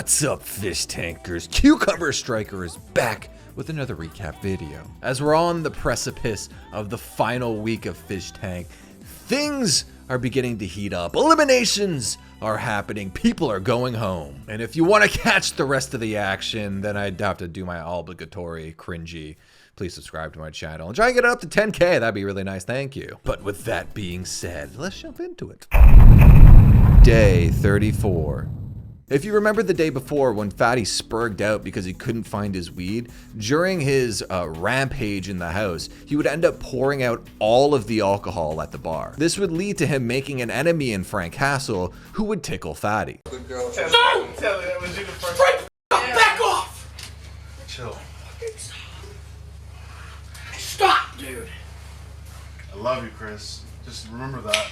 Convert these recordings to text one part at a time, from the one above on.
What's up, fish tankers? Cucumber Striker is back with another recap video. As we're on the precipice of the final week of Fish Tank, things are beginning to heat up. Eliminations are happening. People are going home. And if you want to catch the rest of the action, then I'd have to do my obligatory cringy. Please subscribe to my channel and try and get it up to 10K. That'd be really nice. Thank you. But with that being said, let's jump into it. Day 34. If you remember the day before when Fatty spurged out because he couldn't find his weed, during his rampage in the house, he would end up pouring out all of the alcohol at the bar. This would lead to him making an enemy in Frank Hassel, who would tickle Fatty. Good girl. No! Tell me that was you the first. Frank, back off! Chill. Stop, dude. I love you, Chris. Just remember that.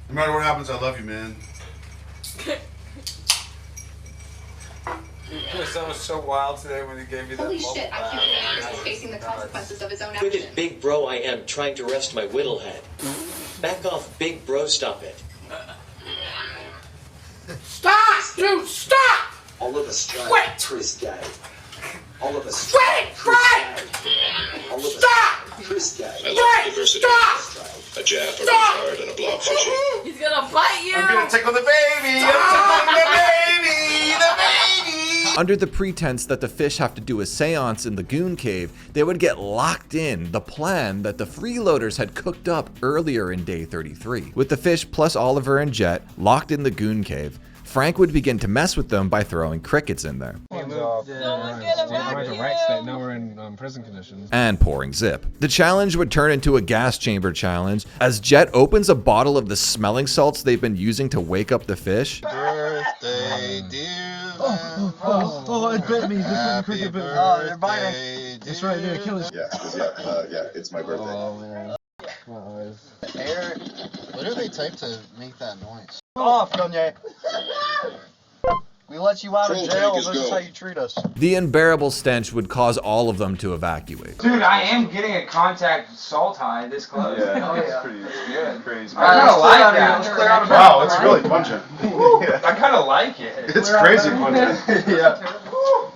No matter what happens, I love you, man. Chris, that was so wild today when he gave me that. Holy shit, I can't believe he's facing the consequences of his own Look actions. at big bro I am trying to rest my whittle head. Back off, big bro, stop it. Stop, dude, stop! All of us Wait. tried Chris guy. All of us Wait, Frank! All of us Stop! Chris guy. Frank, stop! A jab, a Stop! retard, and a blob fishing. He's gonna bite you! I'm gonna tickle the baby! I'm tickling the baby! The baby! Under the pretense that the fish have to do a seance in the Goon Cave, they would get locked in the plan that the freeloaders had cooked up earlier in day 33. With the fish plus Oliver and Jet locked in the Goon Cave, Frank would begin to mess with them by throwing crickets in there. Someone get him back here! Now we're in prison conditions. And pouring zip. The challenge would turn into a gas chamber challenge as Jet opens a bottle of the smelling salts they've been using to wake up the fish. Birthday, dear. Oh, it bit me. Happy They're biting. birthday, It's right there, kill it. Yeah, it's my birthday. Oh, man. Eric, what do they type to make that noise? Off, duan'ye. We let you out of jail, this is how you treat us. The unbearable stench would cause all of them to evacuate. Dude, I am getting a contact salt high this close. It's pretty good. Crazy. I kind of like that. Wow, it's really pungent. I kind of like it. It's crazy pungent. Yeah.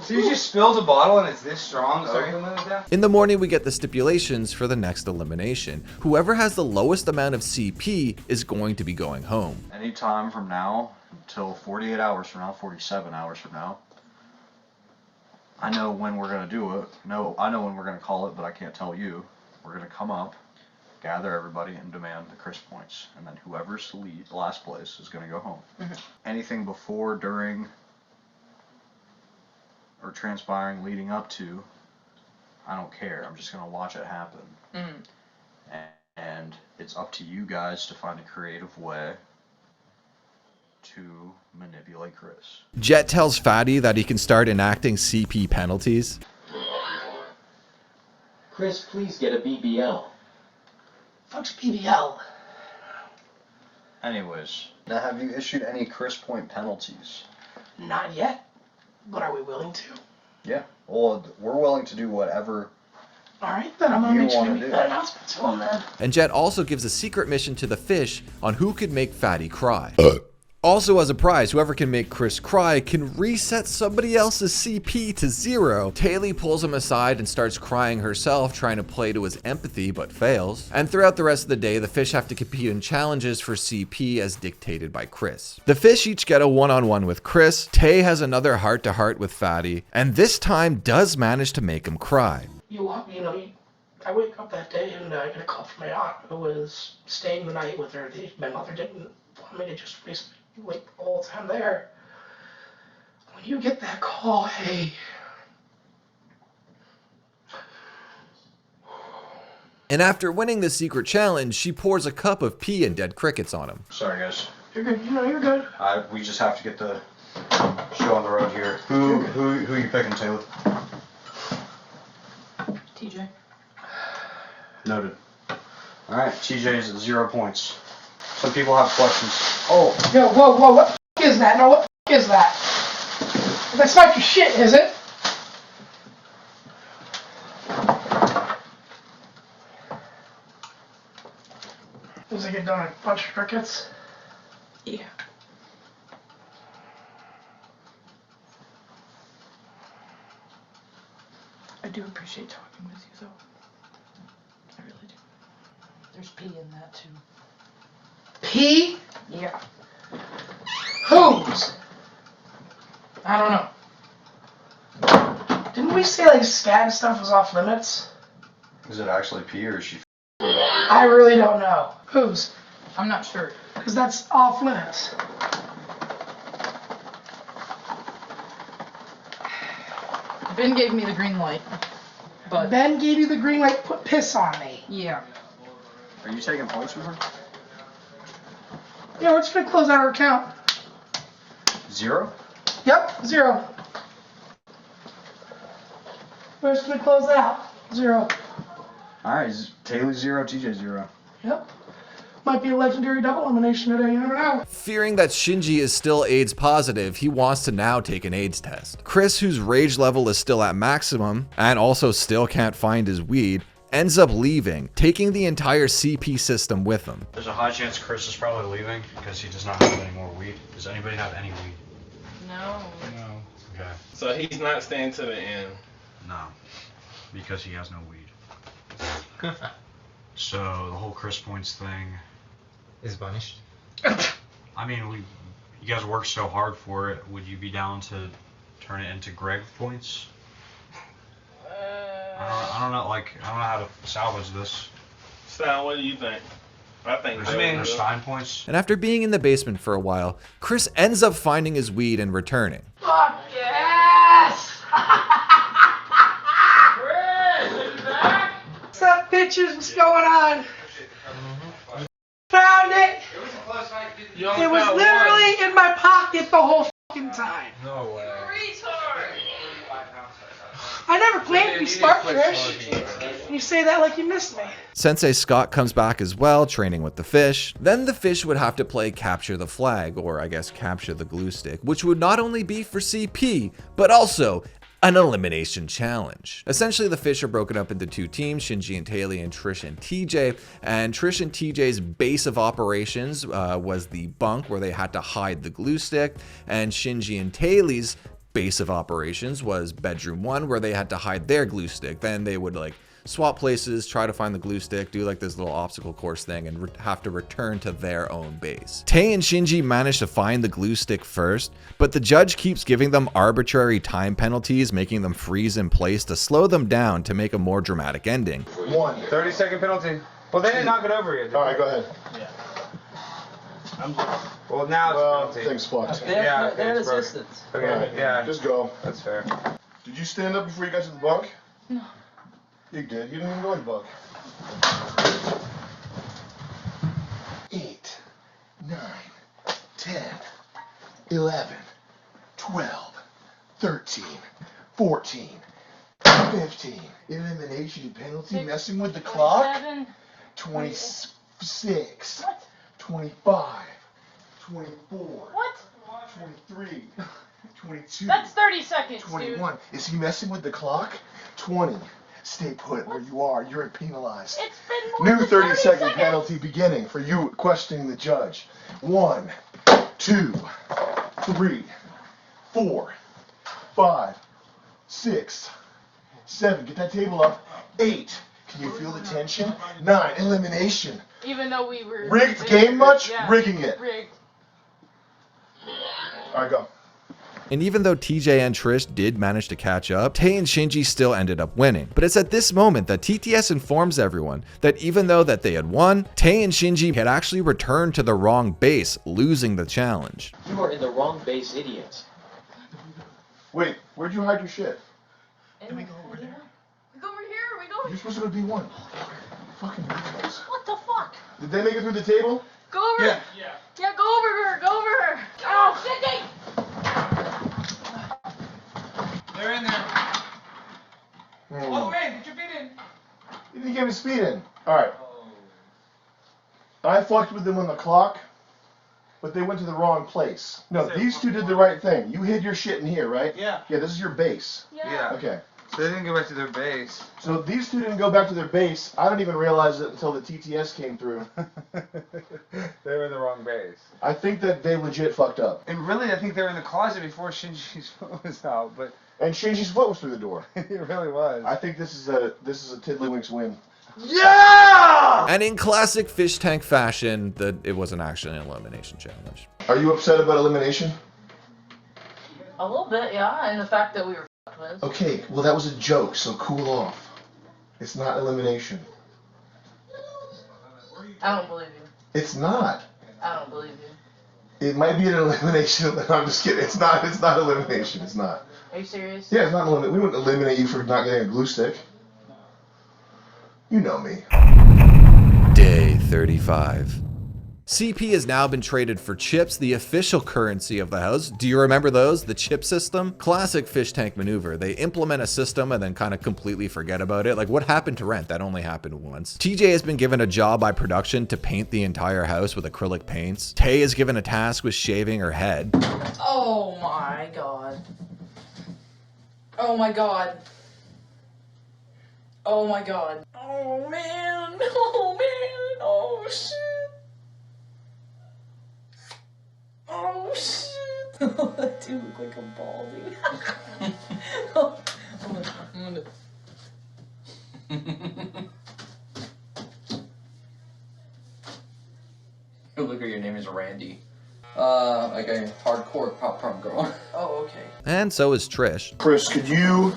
So you just spilled a bottle and it's this strong, so you can live with that? In the morning, we get the stipulations for the next elimination. Whoever has the lowest amount of CP is going to be going home. Any time from now until 48 hours from now, 47 hours from now, I know when we're going to do it. No, I know when we're going to call it, but I can't tell you. We're going to come up, gather everybody, and demand the Chris points. And then whoever's the last place is going to go home. Anything before, during, or transpiring leading up to, I don't care. I'm just going to watch it happen. And it's up to you guys to find a creative way to manipulate Chris. Jet tells Fatty that he can start enacting CP penalties. Chris, please get a BBL. Fuck's PBL. Anyways, now have you issued any Chris point penalties? Not yet, but are we willing to? Yeah. Well, we're willing to do whatever. Alright, then I'm gonna You make sure to wanna make do. that announcement to him then. And Jet also gives a secret mission to the fish on who could make Fatty cry. Also, as a prize, whoever can make Chris cry can reset somebody else's CP to 0. Taylor pulls him aside and starts crying herself, trying to play to his empathy, but fails. And throughout the rest of the day, the fish have to compete in challenges for CP as dictated by Chris. The fish each get a one-on-one with Chris. Tay has another heart-to-heart with Fatty, and this time does manage to make him cry. I wake up that day and I get a call from my aunt who was staying the night with her. My mother didn't want me to just basically wait the whole time there. When you get that call, hey. And after winning the secret challenge, she pours a cup of pee and dead crickets on him. Sorry, guys. You're good. You're good. We just have to get the show on the road here. Who you picking, Taylor? TJ. Noted. Alright, TJ's at 0 points. Some people have questions. Oh. Yo, whoa, what the f*** is that? No, what the f*** is that? That's not your shit, is it? soon as I get done a bunch of crickets. Yeah. I do appreciate talking with you, though. I really do. There's pee in that, too. Pee? Yeah. Whose? I don't know. Didn't we say like scat and stuff was off limits? Is it actually pee or is she? I really don't know. Whose? I'm not sure. Because that's off limits. Ben gave me the green light, but Ben gave you the green light, put piss on me. yeah. Are you taking points from her? Yeah, we're just gonna close out our account. 0? Yep, 0. We're just gonna close it out. 0. Alright, Taylor 0, TJ 0. Yep. Might be a legendary double elimination today, you never know. Fearing that Shinji is still AIDS positive, he wants to now take an AIDS test. Chris, whose rage level is still at maximum, and also still can't find his weed, ends up leaving, taking the entire CP system with him. There's a high chance Chris is probably leaving because he does not have any more weed. Does anybody have any weed? No. No. Okay. So he's not staying to the end. No. Because he has no weed. So the whole Chris points thing is punished. I mean, you guys worked so hard for it. Would you be down to turn it into Greg points? I don't know. Like, I don't know how to salvage this. Sal, what do you think? I think there's Stein points. And after being in the basement for a while, Chris ends up finding his weed and returning. Fuck yes! Chris, are you back? What's up, bitches? What's going on? Found it! It was literally in my pocket the whole fucking time. No way. I never planned to be smart, Trish. And you say that like you missed me. Sensei Scott comes back as well, training with the fish. Then the fish would have to play capture the flag, or I guess capture the glue stick, which would not only be for CP, but also an elimination challenge. Essentially, the fish are broken up into 2 teams, Shinji and Taylor and Trish and TJ. And Trish and TJ's base of operations was the bunk where they had to hide the glue stick, and Shinji and Taylor's base of operations was bedroom 1 where they had to hide their glue stick. Then they would like swap places, try to find the glue stick, do like this little obstacle course thing, and have to return to their own base. Tae and Shinji managed to find the glue stick first, but the judge keeps giving them arbitrary time penalties, making them freeze in place to slow them down to make a more dramatic ending. 30-second penalty. Well, they didn't knock it over yet. Alright, go ahead. Yeah. Well, now it's penalty. Thing's fucked. Yeah, okay, it's broken. Okay, Right, yeah. Just go. That's fair. Did you stand up before you got to the bunk? No. You did. You didn't even go in the bunk. 8, 9, 10, 11, 12, 13, 14, 15. Elimination penalty. Messing with the clock. 26. 25. 24. What? 23. 22. That's 30 seconds, 21. dude. Is he messing with the clock? 20. Stay put where you are. You're penalized. It's been more New than 30 second seconds. penalty beginning for you questioning the judge. 1, 2, 3, 4, 5, 6, 7. Get that table up. 8. Can you feel the tension? 9. Elimination. Even though we were... Rigged game much? Yeah. Rigging it. Rigged. Alright, go. And even though TJ and Trish did manage to catch up, Tae and Shinji still ended up winning. But it's at this moment that TTS informs everyone that even though that they had won, Tae and Shinji had actually returned to the wrong base, losing the challenge. You are in the wrong base, idiot. Wait, where'd you hide your shit? Let me go over there. We go over here. We go over You're supposed to go to B1. Fucking weirdos. What the fuck? Did they make it through the table? Go over. Yeah. Yeah, go over her. Go over her. Oh, Shinji! They're in there. Oh, wait, get your feet in. He didn't get his feet in. Alright. I fucked with them on the clock, but they went to the wrong place. No, these two did the right thing. You hid your shit in here, right? Yeah. Yeah, this is your base. Yeah. Okay. So they didn't go back to their base. So these two didn't go back to their base. I didn't even realize it until the TTS came through. They were in the wrong base. I think that they legit fucked up. And really, I think they were in the closet before Shinji's foot was out, but And Shinji's foot was through the door. it really was. I think this is a Tiddlywinks win. Yeah! And in classic Fish Tank fashion, it wasn't actually an elimination challenge. Are you upset about elimination? A little bit, yeah, and the fact that we were fucked with. Okay, well that was a joke, so cool off. It's not elimination. I don't believe you. It's not. I don't believe you. It might be an elimination. I'm just kidding. It's not elimination. It's not. Are you serious? Yeah, it's not elimination. We wouldn't eliminate you for not getting a glue stick. You know me. Day 35. CP has now been traded for chips, the official currency of the house. Do you remember those? The chip system? Classic Fish Tank maneuver. They implement a system and then kind of completely forget about it. Like what happened to Rent? That only happened once. TJ has been given a job by production to paint the entire house with acrylic paints. Tay is given a task with shaving her head. Oh my god. Oh my god. Oh my god. Oh man. Oh man. Oh shit. Oh shit! That dude look like I'm balding. I'm You look like your name is Randy. Like a hardcore pop punk girl. Oh, okay. And so is Trish. Chris, could you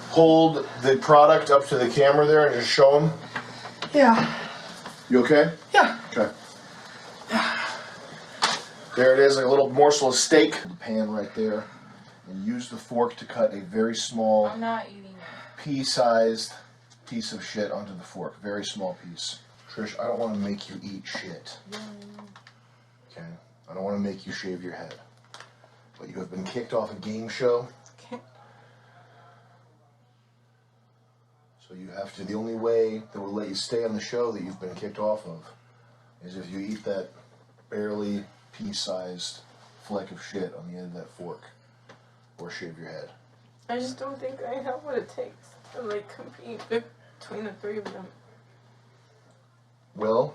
hold the product up to the camera there and just show them? Yeah. You okay? Yeah. Okay. There it is, like a little morsel of steak. The pan right there. And use the fork to cut a very small, I'm not eating it. pea-sized piece of shit onto the fork. Very small piece. Trish, I don't want to make you eat shit. Okay? I don't want to make you shave your head. But you have been kicked off a game show. Okay. So you have to, the only way that will let you stay on the show that you've been kicked off of is if you eat that barely pea-sized fleck of shit on the end of that fork, or shave your head. I just don't think I have what it takes to like compete between the three of them. Well,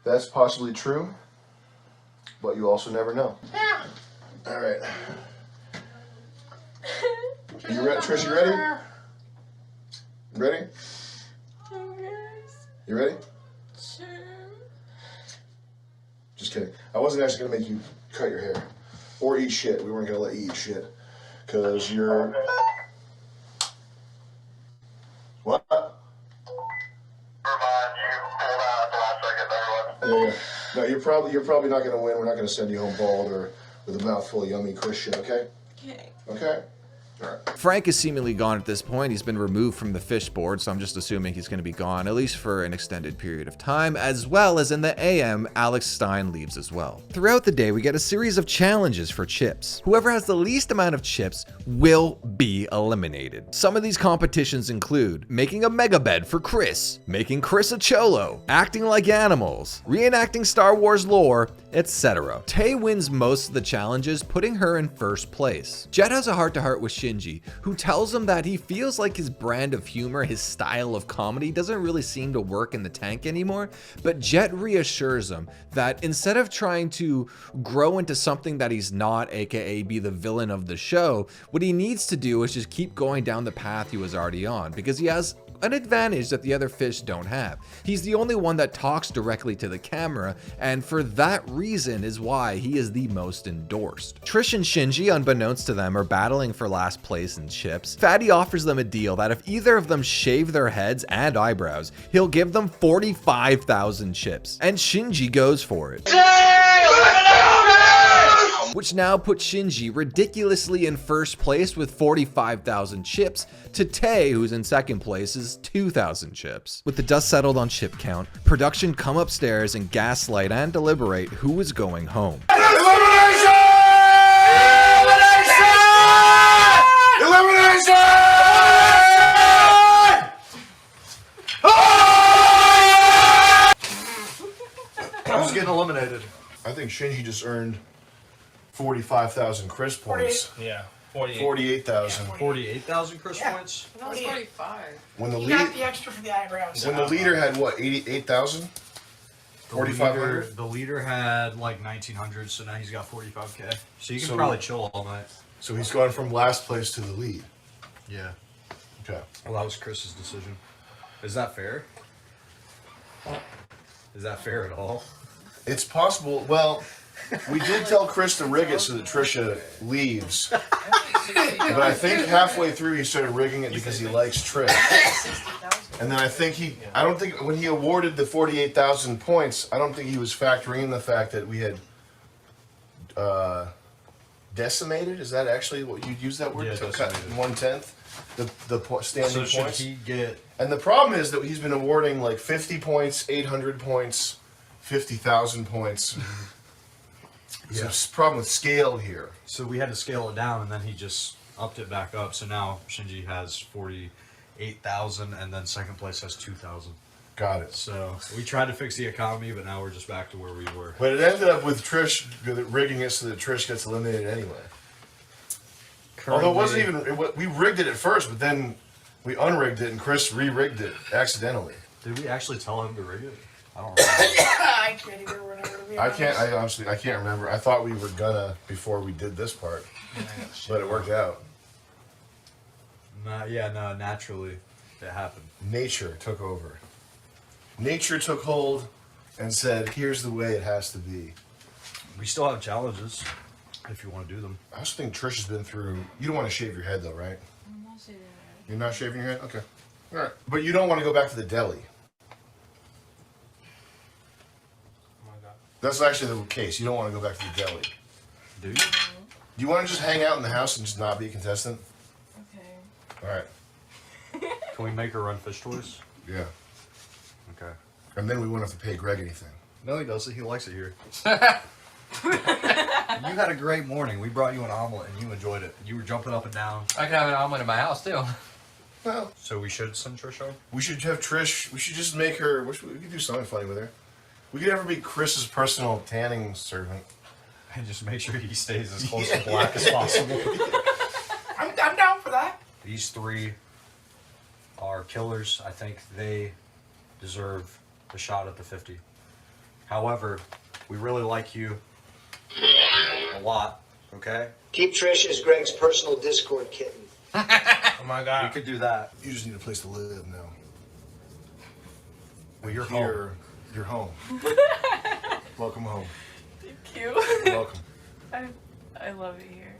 that's possibly true, but you also never know. Yeah. All right. You ready, Trish? You ready? You ready? You ready? Sure. Just kidding. I wasn't actually gonna make you cut your hair or eat shit. We weren't gonna let you eat shit because you're. What? Yeah. No, you're probably not gonna win. We're not gonna send you home bald or with a mouthful of yummy Chris shit. Okay? Okay. Okay. All right. Frank is seemingly gone at this point. He's been removed from the fish board, so I'm just assuming he's going to be gone, at least for an extended period of time, as well as in the AM, Alex Stein leaves as well. Throughout the day, we get a series of challenges for chips. Whoever has the least amount of chips will be eliminated. Some of these competitions include making a mega bed for Chris, making Chris a cholo, acting like animals, reenacting Star Wars lore, etc. Tay wins most of the challenges, putting her in first place. Jet has a heart-to-heart with Shinji, who tells him that he feels like his brand of humor, his style of comedy, doesn't really seem to work in the tank anymore, but Jet reassures him that instead of trying to grow into something that he's not, aka be the villain of the show, what he needs to do is just keep going down the path he was already on, because he has an advantage that the other fish don't have. He's the only one that talks directly to the camera, and for that reason is why he is the most endorsed. Trish and Shinji, unbeknownst to them, are battling for last place in chips. Fatty offers them a deal that if either of them shave their heads and eyebrows, he'll give them 45,000 chips, and Shinji goes for it. Which now puts Shinji ridiculously in first place with 45,000 chips, to Tay, who's in second place, is 2,000 chips. With the dust settled on chip count, production come upstairs and gaslight and deliberate who is going home. Elimination! Elimination! Who's getting eliminated? I think Shinji just earned 45,000 Chris points. Yeah. 48,000. 48,000 Chris points? That was 45. When the He lead, got the extra for the eyebrows. when the leader had what, 88,000? 4,500? The leader had like 1,900, so now he's got 45k. So you can So- probably chill all night. So he's gone from last place to the lead. Yeah. Okay. Well, that was Chris's decision. Is that fair? Is that fair at all? It's possible. Well, we did tell Chris to rig it so that Trisha leaves. But I think halfway through he started rigging it because he likes Trish. And then I don't think when he awarded the 48,000 points, I don't think he was factoring in the fact that we had decimated. Is that actually what you use that word? Yeah, to cut decimated. 1/10 the standing So should points. he get? And the problem is that he's been awarding like 50 points, 800 points, 50,000 points. There's a problem with scale here. So we had to scale it down, and then he just upped it back up. So now Shinji has 48,000, and then second place has 2,000. Got it. So we tried to fix the economy, but now we're just back to where we were. But it ended up with Trish rigging it so that Trish gets eliminated anyway. Although it wasn't even, we rigged it at first, but then we unrigged it and Chris re-rigged it accidentally. Did we actually tell him to rig it? I don't remember. I can't even remember, to be honest. I honestly can't remember. I thought we were gonna before we did this part, but it worked out. No, naturally it happened. Nature took over. Nature took hold and said, here's the way it has to be. We still have challenges if you want to do them. I also think Trish has been through, you don't want to shave your head though, right? I'm not saying that. You're not shaving your head? Okay. All right. But you don't want to go back to the deli. That's actually the case. You don't want to go back to the deli. Do you? Do you want to just hang out in the house and just not be a contestant? Okay. All right. Can we make her run fish toys? Yeah. Okay. And then we won't have to pay Greg anything. No, he doesn't. He likes it here. You had a great morning. We brought you an omelet and you enjoyed it. You were jumping up and down. I can have an omelet in my house too. Well, So we should send Trish home? we should have Trish. We should just make her. We could do something funny with her. We could have her be Chris's personal tanning servant. And just make sure he stays as close to black as possible. I'm down for that. These three are killers. I think they deserve the shot at the 50. However, we really like you a lot, okay? Keep Trish as Greg's personal Discord kitten. Oh my We god. could do that. You just need a place to live now. Well, you're here. You're home. Welcome home. Thank you. You're welcome. I love it here.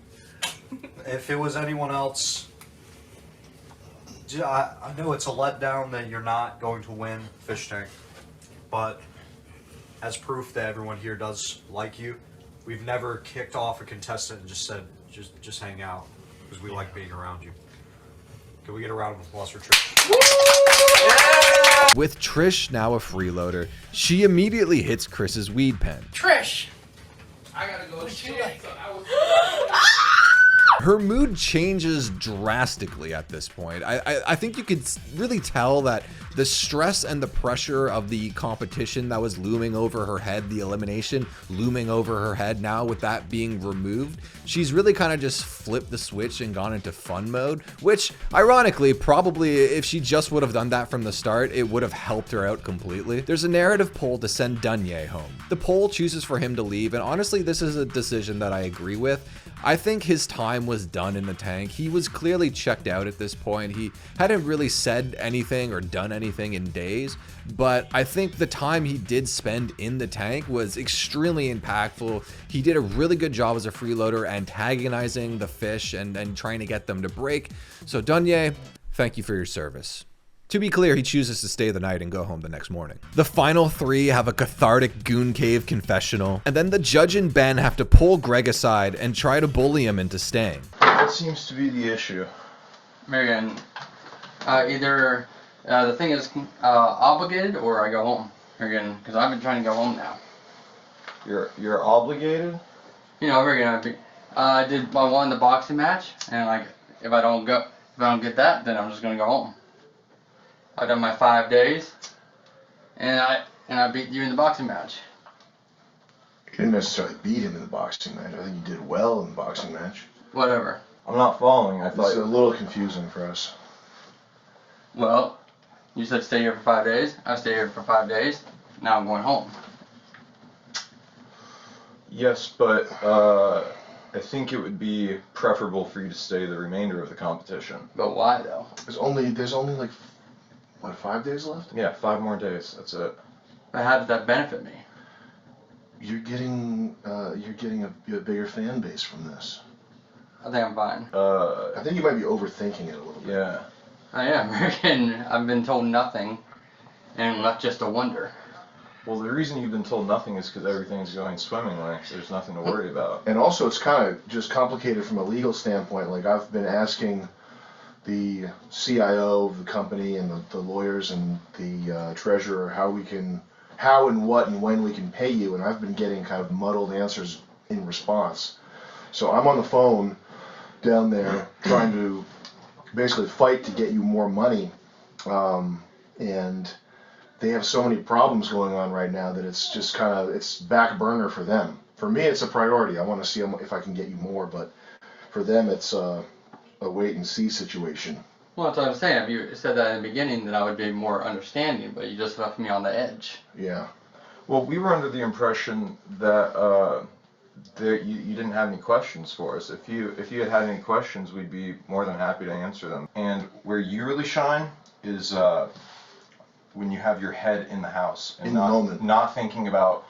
If it was anyone else, I know it's a letdown that you're not going to win Fish Tank, but as proof that everyone here does like you, we've never kicked off a contestant and just said, just hang out, because we like being around you. Can we get a round of applause for Trish? With Trish now a freeloader, she immediately hits Chris's weed pen. Trish. I gotta go. What you like? Her mood changes drastically at this point. I think you could really tell that the stress and the pressure of the competition that was looming over her head, the elimination looming over her head now with that being removed, she's really kind of just flipped the switch and gone into fun mode, which ironically, probably if she just would have done that from the start, it would have helped her out completely. There's a narrative poll to send duan'ye home. The poll chooses for him to leave, and honestly, this is a decision that I agree with. I think his time was done in the tank. He was clearly checked out at this point. He hadn't really said anything or done anything in days, but I think the time he did spend in the tank was extremely impactful. He did a really good job as a freeloader, antagonizing the fish and trying to get them to break. So duan'ye, thank you for your service. To be clear, he chooses to stay the night and go home the next morning. The final three have a cathartic goon cave confessional, and then the judge and Ben have to pull Greg aside and try to bully him into staying. What seems to be the issue? Marion, either the thing is obligated or I go home. Marion, because I've been trying to go home now. You're obligated? You know, Marion, I won the boxing match, and like if I don't get that, then I'm just gonna go home. I've done my 5 days, and I beat you in the boxing match. You didn't necessarily beat him in the boxing match. I think you did well in the boxing match. Whatever. I'm not following. I This thought is a little confusing for us. Well, you said stay here for 5 days. I stay here for 5 days. Now I'm going home. Yes, but I think it would be preferable for you to stay the remainder of the competition. But why though? There's only like, what, 5 days left? Yeah, 5 more days. That's it. But how does that benefit me? You're getting a bigger fan base from this. I think I'm fine. I think you might be overthinking it a little bit. Yeah. I am. And I've been told nothing, and left just a wonder. Well, the reason you've been told nothing is because everything's going swimmingly. There's nothing to worry about. And also, it's kind of just complicated from a legal standpoint. Like, I've been asking the CIO of the company and the lawyers and the treasurer how and what and when we can pay you, and I've been getting kind of muddled answers in response. So I'm on the phone down there trying to basically fight to get you more money, and they have so many problems going on right now that it's just it's back burner for them. For me, it's a priority. I want to see if I can get you more, but for them, it's a wait and see situation. Well, that's what I'm saying. If you said that in the beginning, then I would be more understanding, but you just left me on the edge. Yeah. Well, we were under the impression that you didn't have any questions for us. If you had any questions, we'd be more than happy to answer them. And where you really shine is when you have your head in the house and in the moment, not thinking about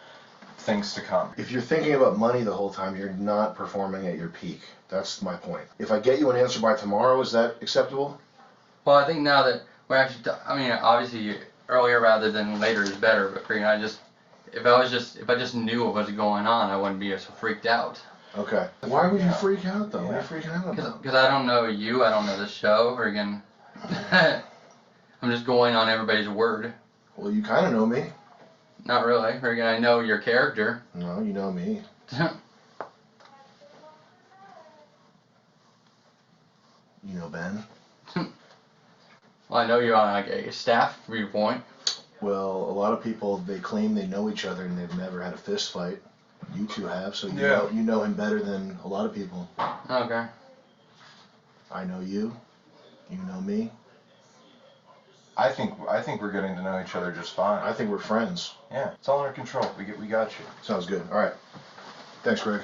things to come. If you're thinking about money the whole time, you're not performing at your peak. That's my point. If I get you an answer by tomorrow, is that acceptable? Well, I think now that we're actually, obviously earlier rather than later is better, but if I just knew what was going on, I wouldn't be so freaked out. Okay. Why would you freak out though? What are you freaking out about? Because I don't know you, I don't know the show, or again, I'm just going on everybody's word. Well, you kind of know me. Not really, or again, I know your character. No, you know me. You know Ben. Well, I know you're on like a staff viewpoint. Well, a lot of people, they claim they know each other and they've never had a fist fight. You two have, so you know him better than a lot of people. Okay. I know you. You know me. I think we're getting to know each other just fine. I think we're friends. Yeah, it's all under control. We got you. Sounds good. All right. Thanks, Greg.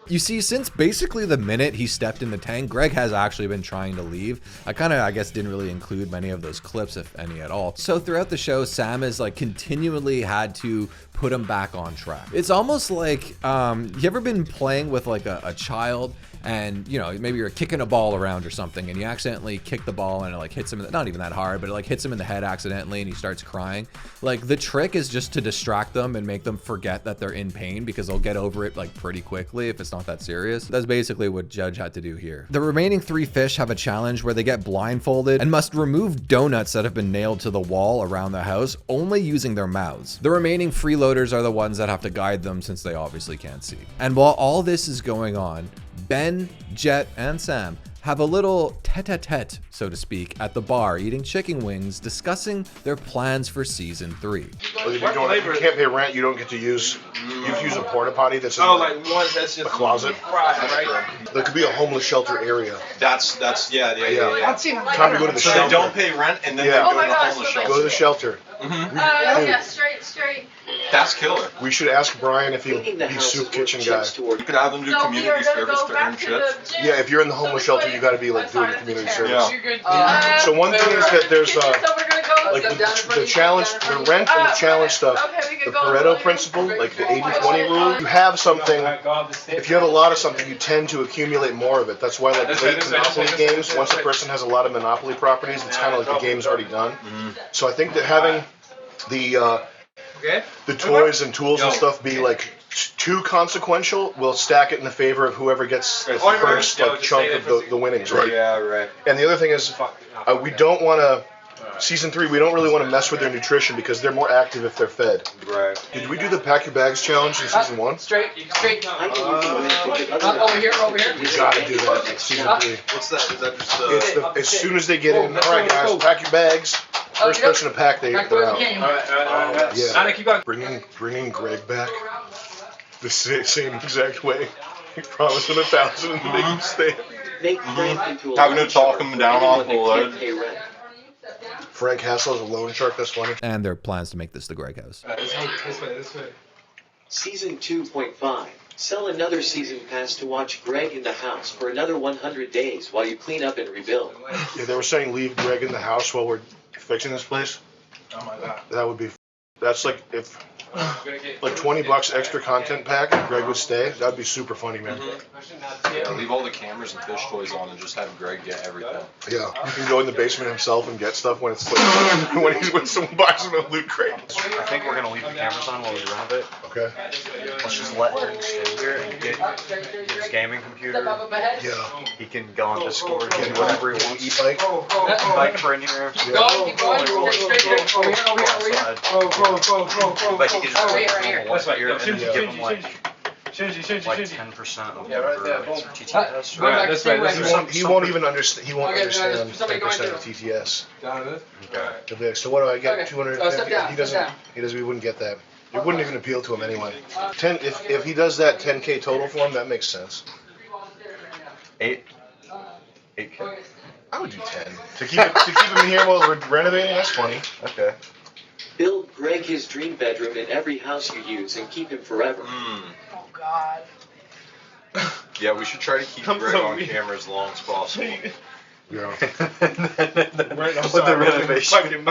You see, since basically the minute he stepped in the tank, Greg has actually been trying to leave. I guess, didn't really include many of those clips, if any at all. So throughout the show, Sam has like continually had to put him back on track. It's almost like, you ever been playing with like a child and, you know, maybe you're kicking a ball around or something and you accidentally kick the ball and it like hits him, not even that hard, but it like hits him in the head accidentally and he starts crying. Like, the trick is just to distract them and make them forget that they're in pain, because they'll get over it like pretty quickly if it's not that serious. That's basically what Judge had to do here. The remaining 3 fish have a challenge where they get blindfolded and must remove donuts that have been nailed to the wall around the house only using their mouths. The remaining freeloaders are the ones that have to guide them, since they obviously can't see. And while all this is going on, Ben, Jet, and Sam have a little tete-a-tete, so to speak, at the bar, eating chicken wings, discussing their plans for season 3. Well, if you can't pay rent, you don't get to use. You have to use a porta potty that's in like one that's just a closet. Right. There could be a homeless shelter area. That's yeah. Time to go to the shelter. So they don't pay rent and then they go to the homeless shelter. Go to the shelter. Yeah, straight. That's killer. We should ask Brian if he's soup kitchen guy. You could have them do community service to earn shit. Yeah, if you're in the homeless shelter, you got to be like doing community service. Yeah. So one thing is that there's like the challenge, the rent and the challenge stuff, the Pareto principle, like the 80-20 rule. You have something. If you have a lot of something, you tend to accumulate more of it. That's why like late Monopoly games, once a person has a lot of Monopoly properties, it's kind of like the game's already done. So I think that having the toys and tools and stuff be like too consequential will stack it in the favor of whoever gets the first like chunk of the winnings, right? Yeah, right. And the other thing is, we don't want to Season 3, we don't really want to mess with their nutrition because they're more active if they're fed. Right. Did we do the pack your bags challenge in season 1? Straight. Over here. We gotta do that in season 3. What's that? Is that just It's the, as soon as they get in, alright guys, pack your bags. First person to pack, they're out. Alright. Yeah. Bringing Greg back the same exact way. We promised him 1,000 and make him stay. Having to talk him down off the load. Frank Hassel is a loan shark, that's funny. And there are plans to make this the Greg House. This way. Season 2.5. Sell another season pass to watch Greg in the house for another 100 days while you clean up and rebuild. Yeah, they were saying leave Greg in the house while we're fixing this place. Oh my god. That would be, that's like if, like $20 extra content pack and Greg would stay, that'd be super funny, man. Yeah, leave all the cameras and fish toys on and just have Greg get everything. Yeah, he can go in the basement himself and get stuff when it's like, when someone buys him a loot crate. I think we're gonna leave the cameras on while we renovate. Okay. Let's just let him stay here and get his gaming computer. Yeah. He can go on Discord and do whatever he wants. E-bike. E-bike for in here. Keep going. Over here. But he can just Oh, put right him here. on one ear and then Yeah. give him like 10% of right there, whatever boom. TTS. Go back, stay away. He won't even understand. He won't Okay, understand somebody go 10% into of TTS. Down Okay. He'll be like, so what do I get? Okay. 250. Step down, He doesn't. step down. He doesn't. We wouldn't get that. It wouldn't even appeal to him anyway. If he does that 10K total for him, that makes sense. 8K. I would do 10 to keep him here while we're renovating. That's funny. Okay. Build Greg his dream bedroom in every house you use and keep him forever. Oh God. Yeah, we should try to keep Greg on camera as long as possible. Yeah. With the Get renovation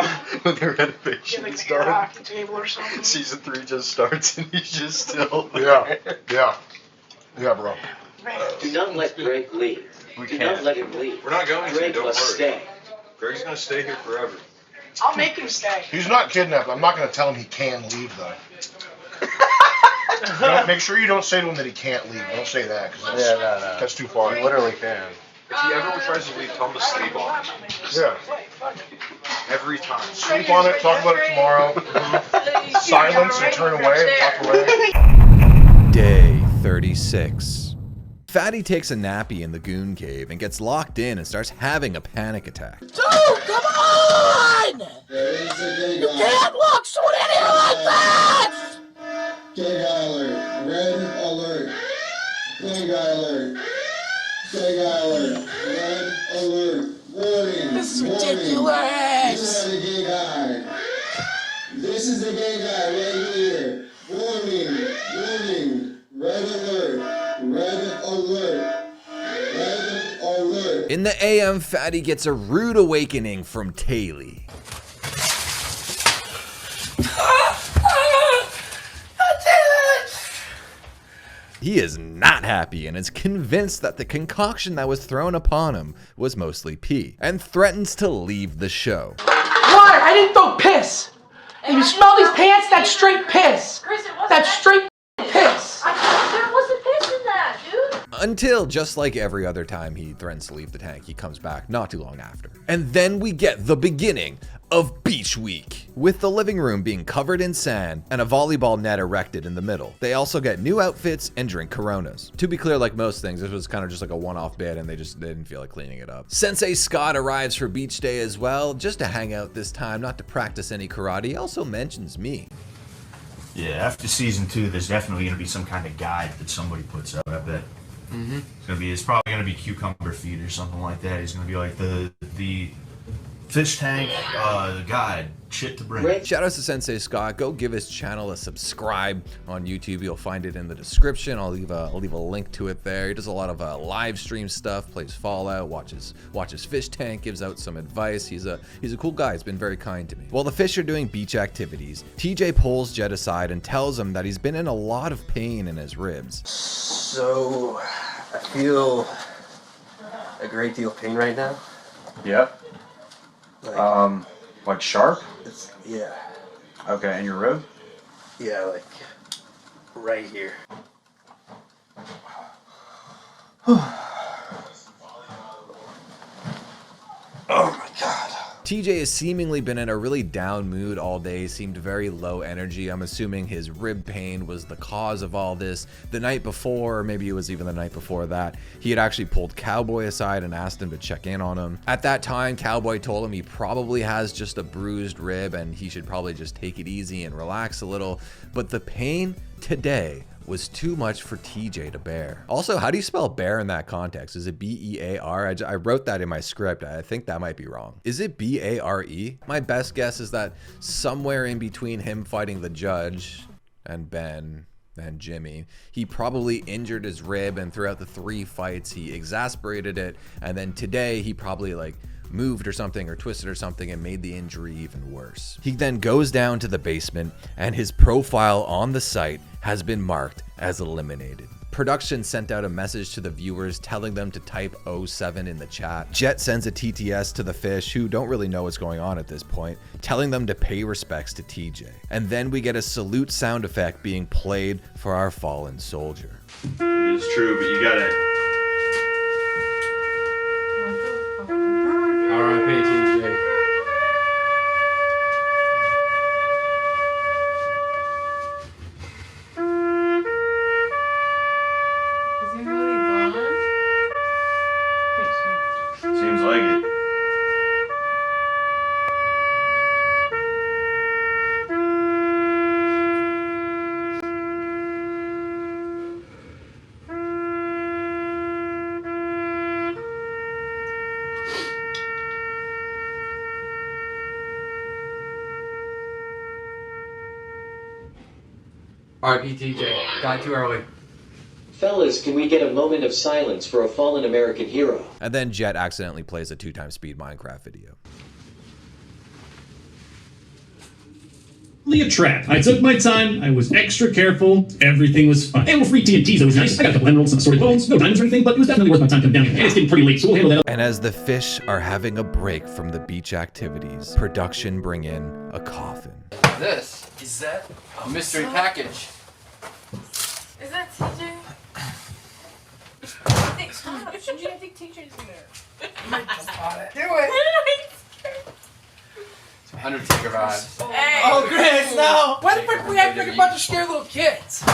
like a started. hockey table or something. Season 3 just starts and he's just still Yeah. Yeah, bro. Do not let Greg leave. We Do can't. not let him leave. We're not going to, Greg don't must worry. stay. Greg's gonna stay here forever. I'll make him stay. He's not kidnapped. I'm not going to tell him he can leave though. Make sure you don't say to him that he can't leave. Don't say that because that's too far. He literally can. If he ever tries to leave, tell him to sleep on it. Yeah. Every time. Sleep on it. Talk about it tomorrow. Silence and turn away and walk away. Day 36. Fatty takes a nappy in the goon cave and gets locked in and starts having a panic attack. Dude, come on! You can't lock someone in here like that! Gay guy alert. Red alert. Gay guy alert. Gay guy alert. Red alert. Warning. This is Warning. ridiculous! This is the gay guy. This is the gay guy right here. Warning. Warning. Red alert. Red alert. Red alert. In the AM, Fatty gets a rude awakening from Taylor. He is not happy and is convinced that the concoction that was thrown upon him was mostly pee, and threatens to leave the show. Water! I didn't throw piss! And you smell these pants? That's straight piss! That's straight piss! There wasn't piss in that, dude. Until, just like every other time he threatens to leave the tank, he comes back not too long after. And then we get the beginning of Beach Week, with the living room being covered in sand and a volleyball net erected in the middle. They also get new outfits and drink Coronas. To be clear, like most things, this was kind of just like a one-off bit and they didn't feel like cleaning it up. Sensei Scott arrives for beach day as well, just to hang out this time, not to practice any karate. He also mentions me. Yeah, after season 2, there's definitely going to be some kind of guide that somebody puts out, I bet. It's probably going to be cucumber feet or something like that. He's going to be like the fish tank guide, shit to bring. Shout out to Sensei Scott. Go give his channel a subscribe on YouTube. You'll find it in the description. I'll leave a link to it there. He does a lot of live stream stuff, plays Fallout, watches Fish Tank, gives out some advice. He's a cool guy. He's been very kind to me. While the fish are doing beach activities, TJ pulls Jet aside and tells him that he's been in a lot of pain in his ribs. So, I feel a great deal of pain right now. Yeah. Like sharp? Yeah. Okay, and your rib? Yeah, like right here. Oh my god. TJ has seemingly been in a really down mood all day, seemed very low energy. I'm assuming his rib pain was the cause of all this. The night before, or maybe it was even the night before that, he had actually pulled Cowboy aside and asked him to check in on him. At that time, Cowboy told him he probably has just a bruised rib and he should probably just take it easy and relax a little. But the pain today was too much for TJ to bear. Also, how do you spell bear in that context? Is it B-E-A-R? I wrote that in my script. I think that might be wrong. Is it B-A-R-E? My best guess is that somewhere in between him fighting the judge and Ben and Jimmy, he probably injured his rib, and throughout the 3 fights, he exasperated it. And then today, he probably like moved or something or twisted or something and made the injury even worse. He then goes down to the basement and his profile on the site has been marked as eliminated. Production sent out a message to the viewers telling them to type 07 in the chat. Jet sends a TTS to the Fish, who don't really know what's going on at this point, telling them to pay respects to TJ. And then we get a salute sound effect being played for our fallen soldier. It's true, but you gotta... R.I.P. TJ. Is he really gone? I think so. Seems like it. R.I.P. TJ. Died too early. Fellas, can we get a moment of silence for a fallen American hero? And then Jet accidentally plays a 2x speed Minecraft video. A trap. I took my time. I was extra careful. Everything was fine. And we're free TNTs. That was nice. I got a couple emeralds, some assorted bones. No diamonds or anything, but it was definitely worth my time coming down here. And it's getting pretty late, so we'll handle that. And as the Fish are having a break from the beach activities, production bring in a coffin. This is that a mystery package. Is that TJ? Stop. Shouldn't you think TJ's in there? I just bought it. Do it. Undertaker vibes. Hey. Oh, Chris, no! Why the frick we act like a bunch of scared little kids? Hey!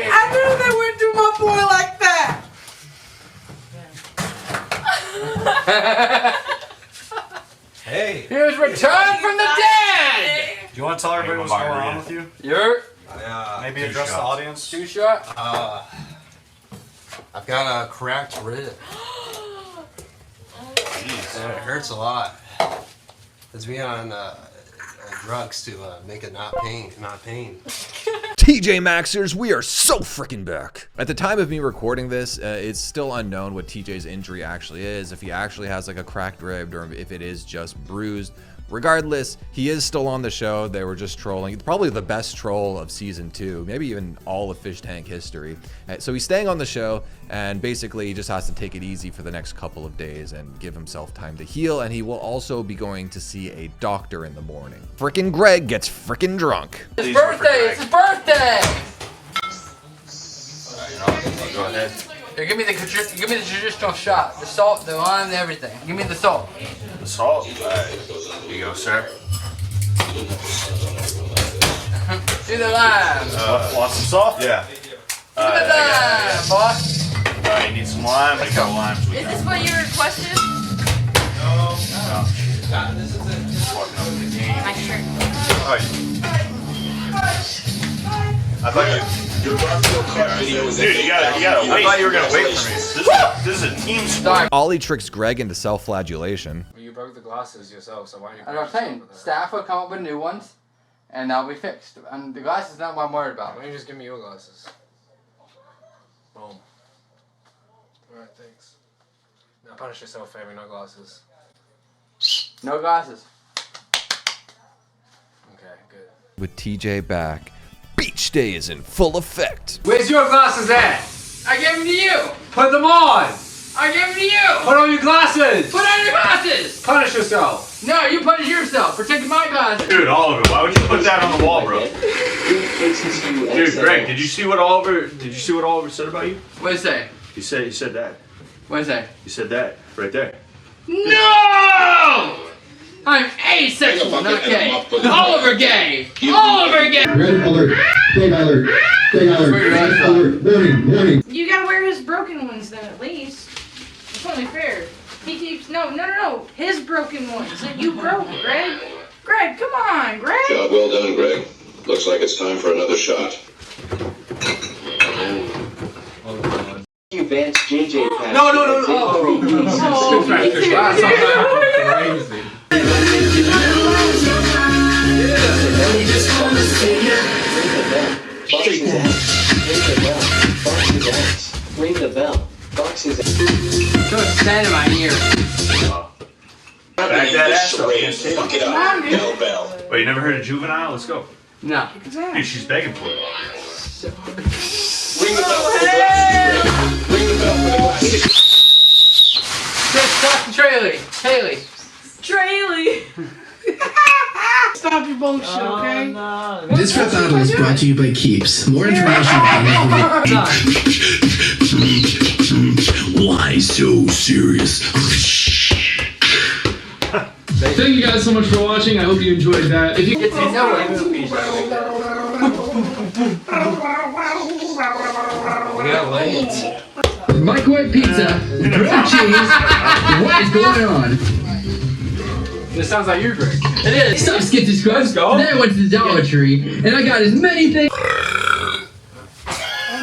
I knew they wouldn't do my boy like that. Hey! Here's Return from the Dead! Do you want to tell everybody what's going on with you? You're Maybe address the audience? 2 shot? I've got a cracked rib. And it hurts a lot. It's been on drugs to make it not pain. TJ Maxers, we are so freaking back. At the time of me recording this, it's still unknown what TJ's injury actually is, if he actually has like a cracked rib or if it is just bruised. Regardless, he is still on the show. They were just trolling. It's probably the best troll of season 2, maybe even all of Fish Tank history. So he's staying on the show, and basically he just has to take it easy for the next couple of days and give himself time to heal, and he will also be going to see a doctor in the morning. Frickin' Greg gets frickin' drunk. It's birthday! It's his birthday! Alright, go ahead. Here, give me the traditional shot. The salt, the lime, everything. Give me the salt. The salt? Alright. Here you go, sir. Do the lime. Want some salt? Yeah. Do the lime, boss. You need some lime? Let's go. Limes. Is this what you requested? No. This is it. Just walking up to the game. My shirt. I thought Dude, you gotta wait. I thought you were gonna wait for me. This is a team sport. Ollie tricks Greg into self-flagellation. Well, you broke the glasses yourself, so why don't you... That's what I'm saying. Staff will come up with new ones, and they'll be fixed. And the glasses is not what I'm worried about. Why don't you just give me your glasses? Boom. Alright, thanks. Now punish yourself, Family, no glasses. No glasses. Okay, good. With TJ back, beach day is in full effect. Where's your glasses at? I gave them to you. Put them on! I gave them to you. Put on your glasses! Put on your glasses. Punish yourself! No, you punish yourself for taking my glasses. Dude, Oliver, why would you put that on the wall, bro? Dude, Greg, did you see what Oliver said about you? What did he say? He said that. What did he say? He said that right there. No! I'm asexual, not gay. Oliver gay! Oliver gay! Red alert. Greg alert. Greg alert. Red alert. Warning. Warning. You gotta wear his broken ones then at least. It's only fair. He keeps no. His broken ones that you broke, Greg. Greg, come on, Greg. Job well done, Greg. Looks like it's time for another shot. You advanced JJ past. No. Crazy. Ring the bell. Boxes. Don't stand in my ear. Back that ass up. Fuck it up. Bell, bell. Wait, you never heard of Juvenile? Let's go. No. Dude, she's begging for it. Ring the bell for the glasses, Greg. Ring the bell for the glasses. Just talk to Traley. Haley. Traley. Stop your bullshit, okay? This rap battle is brought to you by Keeps. More information Why so serious? Thank you guys so much for watching. I hope you enjoyed that. If you get to know it. Microwave pizza, grilled cheese. What is going on? This sounds like you, Greg. It is. Stop, skip this scrubs. Then I went to the Dollar Tree and I got as many things.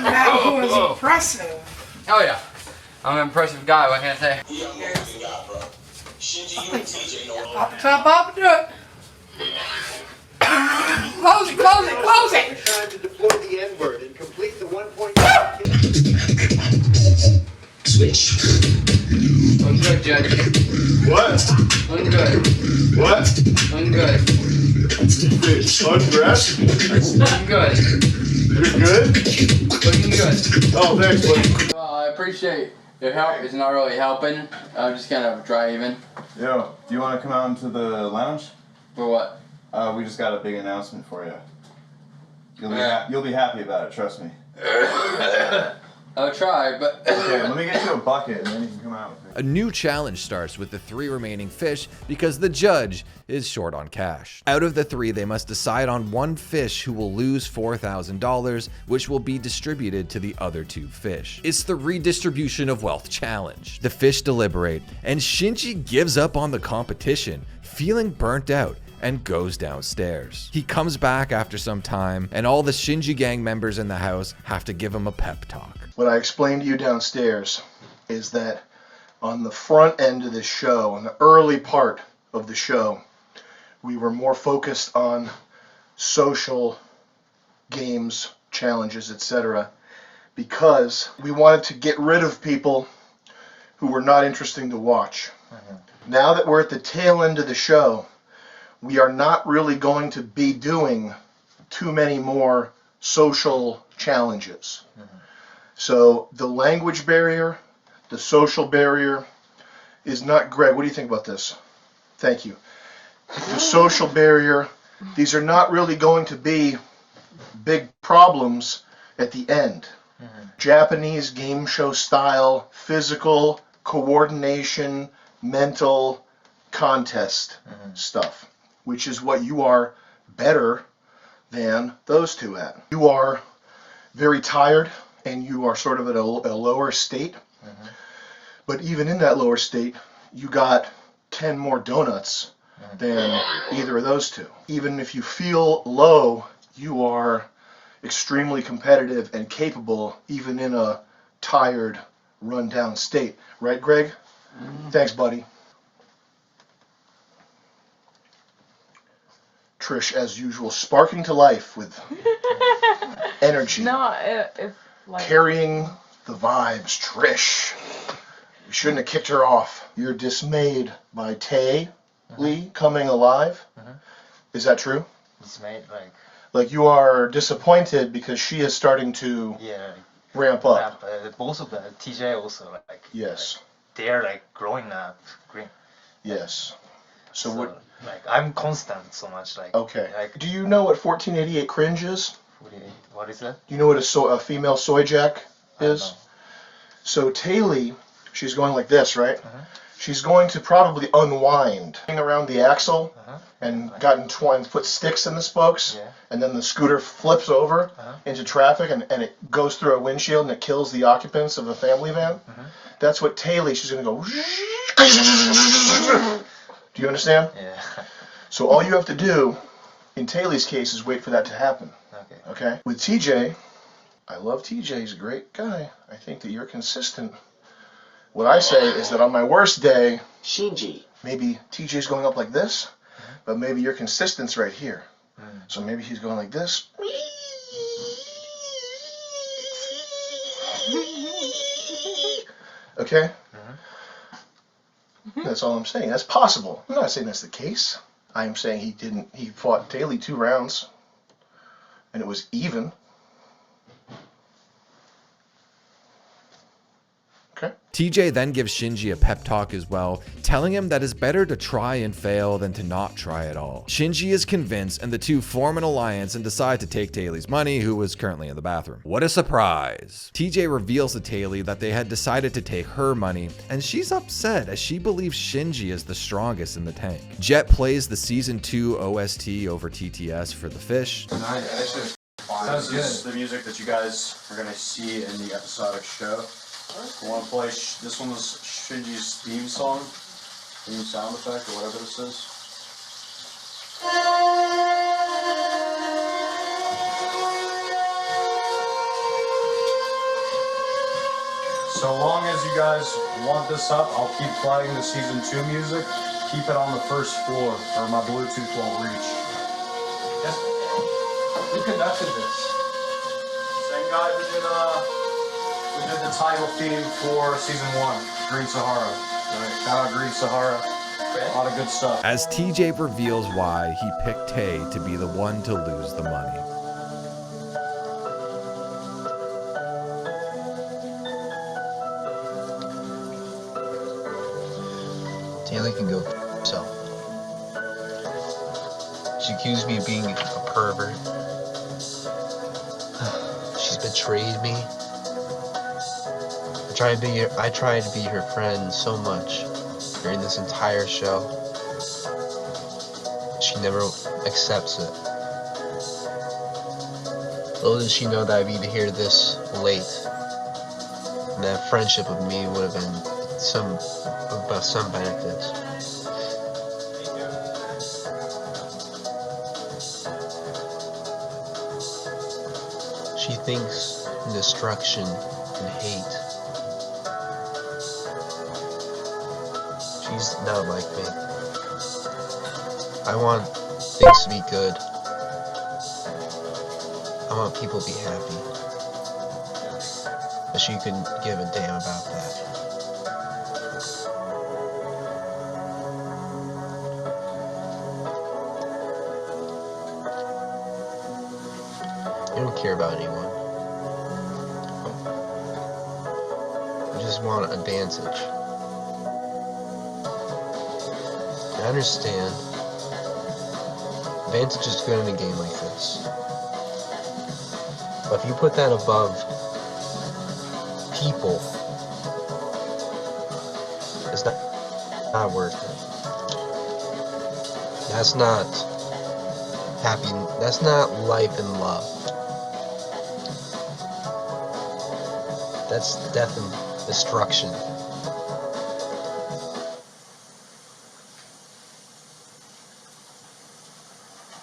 That was impressive. Oh yeah. I'm an impressive guy, what can I say? Pop the top off and do it. Close it. Time to deploy the N-word and complete the 1.5. Switch. Ungood, Judge. What? Ungood. What? Ungood. Undressed? Ungood. You're good? Looking good. Oh, thanks, buddy. Well, I appreciate your help. It's not really helping. I'm just kind of dry even. Yo, do you want to come out into the lounge? For what? We just got a big announcement for you. You'll be happy about it, trust me. I'll try, but... Okay, let me get you a bucket and then you can come out with me. A new challenge starts with the 3 remaining fish because the judge is short on cash. Out of the 3, they must decide on 1 fish who will lose $4,000, which will be distributed to the other 2 fish. It's the redistribution of wealth challenge. The fish deliberate, and Shinji gives up on the competition, feeling burnt out, and goes downstairs. He comes back after some time, and all the Shinji gang members in the house have to give him a pep talk. What I explained to you downstairs is that on the front end of this show, on the early part of the show, we were more focused on social games, challenges, etc., because we wanted to get rid of people who were not interesting to watch. Now that we're at the tail end of the show, we are not really going to be doing too many more social challenges. So the language barrier, the social barrier is not... Greg, what do you think about this? Thank you. The social barrier, these are not really going to be big problems at the end. Japanese game show style, physical, coordination, mental, contest stuff, which is what you are better than those 2 at. You are very tired and you are sort of at a lower state, but even in that lower state, you got 10 more donuts than either of those 2. Even if you feel low, you are extremely competitive and capable even in a tired, run-down state. Right, Greg? Thanks, buddy. Trish, as usual, sparking to life with energy. No, if like... Carrying the vibes, Trish. We shouldn't have kicked her off. You're dismayed by Tay Lee coming alive. Is that true? Dismayed, like you are disappointed because she is starting to ramp up. Both of the TJ also yes. They're like growing up. Yes. So what? Like I'm constant so much. Like Okay. Like, Do you know what 1488 cringe is? what is that? Do you know what a female soy jack is? So Taylor, she's going like this, right? She's going to probably unwind around the axle and put sticks in the spokes, and then the scooter flips over into traffic and it goes through a windshield and it kills the occupants of the family van. That's what Taylor, she's going to go. Do you understand? Yeah. So all you have to do, in Taylor's case, is wait for that to happen. Okay. Okay? With TJ, I love TJ, he's a great guy. I think that you're consistent. What I say is that on my worst day, Shinji, maybe TJ's going up like this, but maybe your consistent's right here. So maybe he's going like this. Okay? That's all I'm saying. That's possible. I'm not saying that's the case. I'm saying he fought Taylor 2 rounds, and it was even. Okay. TJ then gives Shinji a pep talk as well, telling him that it's better to try and fail than to not try at all. Shinji is convinced, and the two form an alliance and decide to take Taylor's money, who was currently in the bathroom. What a surprise! TJ reveals to Taylor that they had decided to take her money, and she's upset as she believes Shinji is the strongest in the tank. Jet plays the Season 2 OST over TTS for the fish. This is the music that you guys are going to see in the episodic show. I want to play, this one was Shinji's theme song, theme sound effect, or whatever this is. So long as you guys want this up, I'll keep playing the Season 2 music. Keep it on the first floor, or my Bluetooth won't reach. Yes. Who conducted this? Same guy who did, we did the title theme for Season 1, Green Sahara. Shout out Green Sahara. A lot of good stuff. As TJ reveals why he picked Tay to be the one to lose the money. Taylor can go f herself. She accused me of being a pervert. She's betrayed me. I tried to be her friend so much during this entire show. She never accepts it. Little does she know that I'd be here this late. And that friendship with me would have been some benefits. She thinks in destruction and hate. She's not like me. I want things to be good. I want people to be happy. But she couldn't give a damn about that. I don't care about anyone. I just want advantage. I understand. Advantage is good in a game like this. But if you put that above people, it's not worth it. That's not happy. That's not life and love. That's death and destruction.